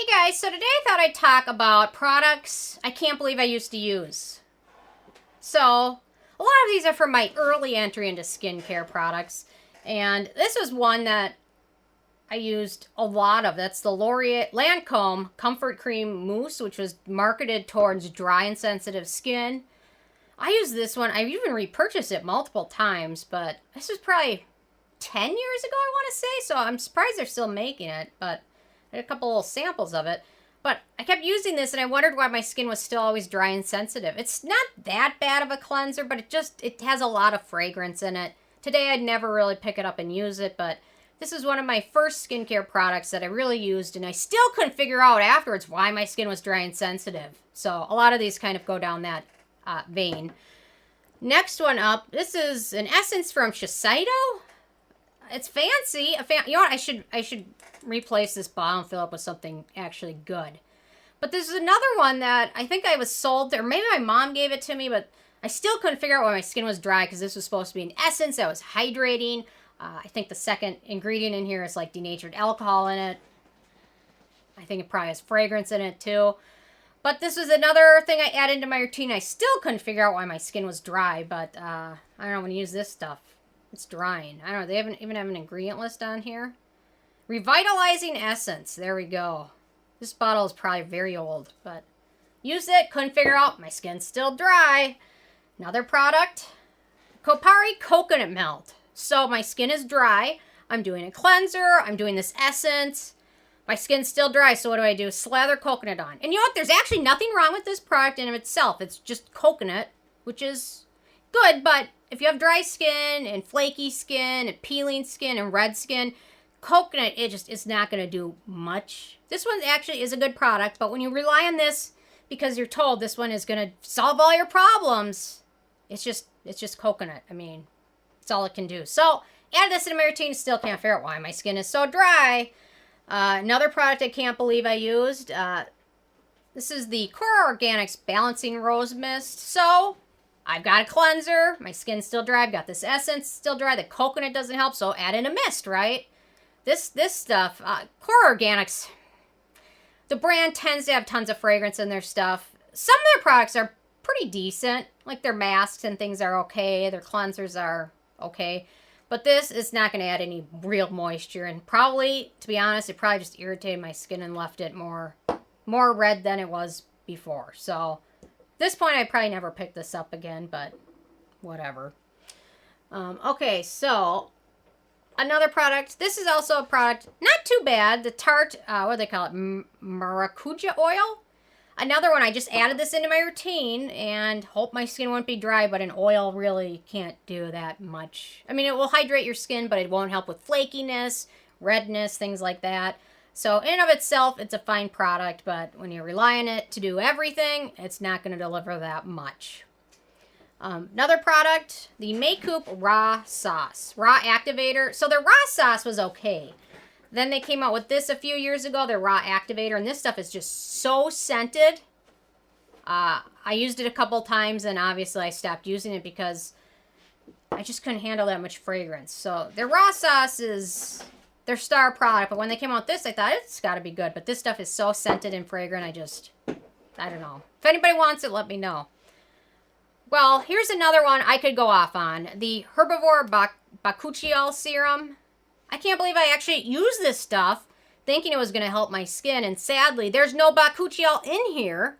Hey guys, so today I thought I'd talk about products I can't believe I used to use. So, a lot of these are from my early entry into skincare products, and this was one that I used a lot of. That's the Lancome Comfort Cream Mousse, which was marketed towards dry and sensitive skin. I used this one. I've even repurchased it multiple times, but this was probably 10 years ago, I want to say, so I'm surprised they're still making it, but I had a couple little samples of it. But I kept using this and I wondered why my skin was still always dry and sensitive. It's not that bad of a cleanser, but it has a lot of fragrance in it. Today I'd never really pick it up and use it, but this is one of my first skincare products that I really used, and I still couldn't figure out afterwards why my skin was dry and sensitive. So a lot of these kind of go down that vein. Next one up, this is an essence from Shiseido. It's fancy. You know what? I should replace this bottle and fill up with something actually good. But this is another one that I think I was sold, or maybe my mom gave it to me, but I still couldn't figure out why my skin was dry because this was supposed to be an essence that was hydrating. I think the second ingredient in here is like denatured alcohol in it. I think it probably has fragrance in it too. But this was another thing I added into my routine. I still couldn't figure out why my skin was dry, but I don't know, when you use this stuff, it's drying. I don't know, they even have an ingredient list on here. Revitalizing Essence. There we go. This bottle is probably very old, but used it, couldn't figure out, my skin's still dry. Another product, Kopari Coconut Melt. So my skin is dry. I'm doing a cleanser. I'm doing this essence. My skin's still dry, so what do? Slather coconut on. And you know what? There's actually nothing wrong with this product in of itself. It's just coconut, which is good, but if you have dry skin and flaky skin and peeling skin and red skin, coconut, it's not going to do much. This one actually is a good product, but when you rely on this because you're told this one is going to solve all your problems, it's just coconut. I mean, that's all it can do. So, add this in my routine, still can't figure out why my skin is so dry. Another product I can't believe I used, this is the Core Organics Balancing Rose Mist. So, I've got a cleanser, my skin's still dry, I've got this essence still dry, the coconut doesn't help, so add in a mist, right? This stuff, Core Organics, the brand tends to have tons of fragrance in their stuff. Some of their products are pretty decent, like their masks and things are okay, their cleansers are okay. But this is not going to add any real moisture, and probably, to be honest, it probably just irritated my skin and left it more red than it was before. So, at this point, I'd probably never pick this up again, but whatever. Okay, so another product. This is also a product, not too bad. The Tarte, what do they call it? Maracuja Oil. Another one, I just added this into my routine and hope my skin won't be dry, but an oil really can't do that much. I mean, it will hydrate your skin, but it won't help with flakiness, redness, things like that. So, in and of itself, it's a fine product, but when you rely on it to do everything, it's not going to deliver that much. Another product, the Mayco Raw Activator. So, their raw sauce was okay. Then they came out with this a few years ago, their Raw Activator, and this stuff is just so scented. I used it a couple times, and obviously I stopped using it because I just couldn't handle that much fragrance. So their raw sauce is their star product, but when they came out with this, I thought it's got to be good. But this stuff is so scented and fragrant, I don't know. If anybody wants it, let me know. Well, here's another one I could go off on. The Herbivore Bakuchiol Serum. I can't believe I actually used this stuff thinking it was going to help my skin, and sadly, there's no bakuchiol in here.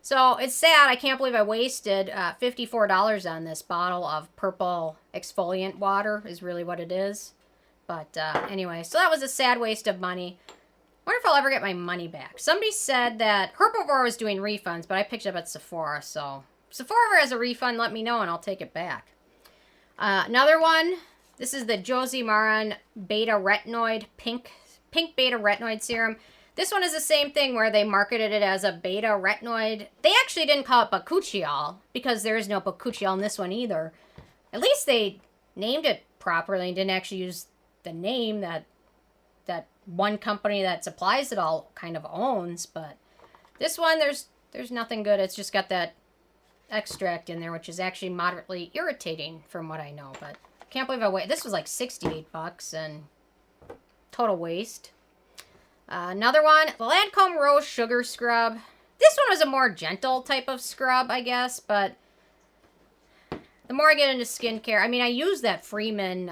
So, it's sad. I can't believe I wasted $54 on this bottle of purple exfoliant water is really what it is. But anyway, so that was a sad waste of money. I wonder if I'll ever get my money back. Somebody said that Herbivore was doing refunds, but I picked it up at Sephora, so if Sephora has a refund, let me know and I'll take it back. Another one. This is the Josie Maran Beta Retinoid Pink Beta Retinoid Serum. This one is the same thing where they marketed it as a beta retinoid. They actually didn't call it bakuchiol because there is no bakuchiol in this one either. At least they named it properly and didn't actually use the name that one company that supplies it all kind of owns. But this one, there's nothing good. It's just got that extract in there, which is actually moderately irritating from what I know, but can't believe I waited. This was like $68 and total waste. Another one, the Lancome Rose Sugar Scrub. This one was a more gentle type of scrub, I guess, but the more I get into skincare, I mean, I use that Freeman,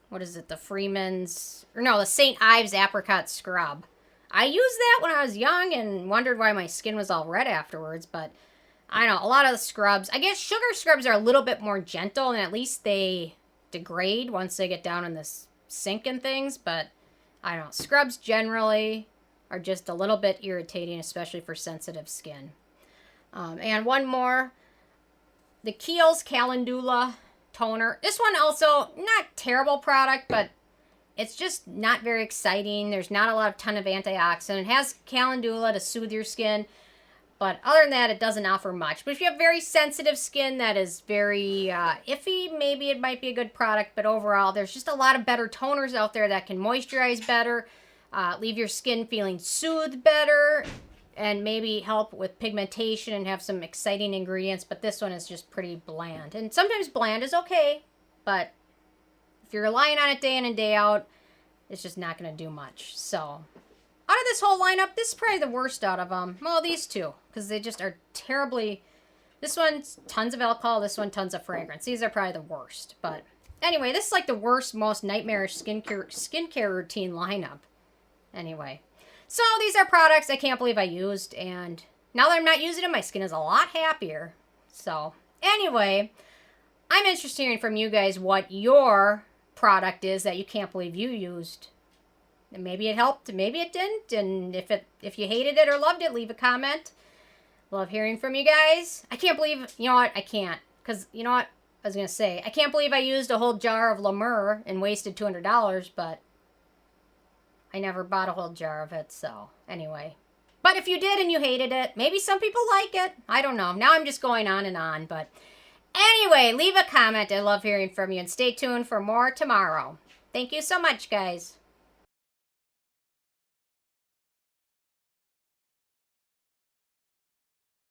what is it, the St. Ives Apricot Scrub. I used that when I was young and wondered why my skin was all red afterwards, but I don't know, a lot of the scrubs, I guess sugar scrubs are a little bit more gentle, and at least they degrade once they get down in the sink and things, but I don't know, scrubs generally are just a little bit irritating, especially for sensitive skin. And one more, the Kiehl's Calendula Toner. This one also, not terrible product, but it's just not very exciting. There's not a ton of antioxidant. It has calendula to soothe your skin, but other than that, it doesn't offer much. But if you have very sensitive skin that is very iffy, maybe it might be a good product. But overall, there's just a lot of better toners out there that can moisturize better, leave your skin feeling soothed better, and maybe help with pigmentation and have some exciting ingredients. But this one is just pretty bland. And sometimes bland is okay, but if you're relying on it day in and day out, it's just not going to do much. So, out of this whole lineup, this is probably the worst out of them. Well, these two, because they just are terribly... This one's tons of alcohol, this one tons of fragrance. These are probably the worst. But anyway, this is like the worst, most nightmarish skincare routine lineup. Anyway, so these are products I can't believe I used, and now that I'm not using them, my skin is a lot happier. So, anyway, I'm interested in hearing from you guys what your product is that you can't believe you used. And maybe it helped, maybe it didn't, and if you hated it or loved it, leave a comment. Love hearing from you guys. I can't believe, you know what, I can't, because you know what I was going to say, I can't believe I used a whole jar of La Mer and wasted $200, but I never bought a whole jar of it, so anyway. But if you did and you hated it, maybe some people like it, I don't know. Now I'm just going on and on, but anyway, leave a comment. I love hearing from you, and stay tuned for more tomorrow. Thank you so much, guys.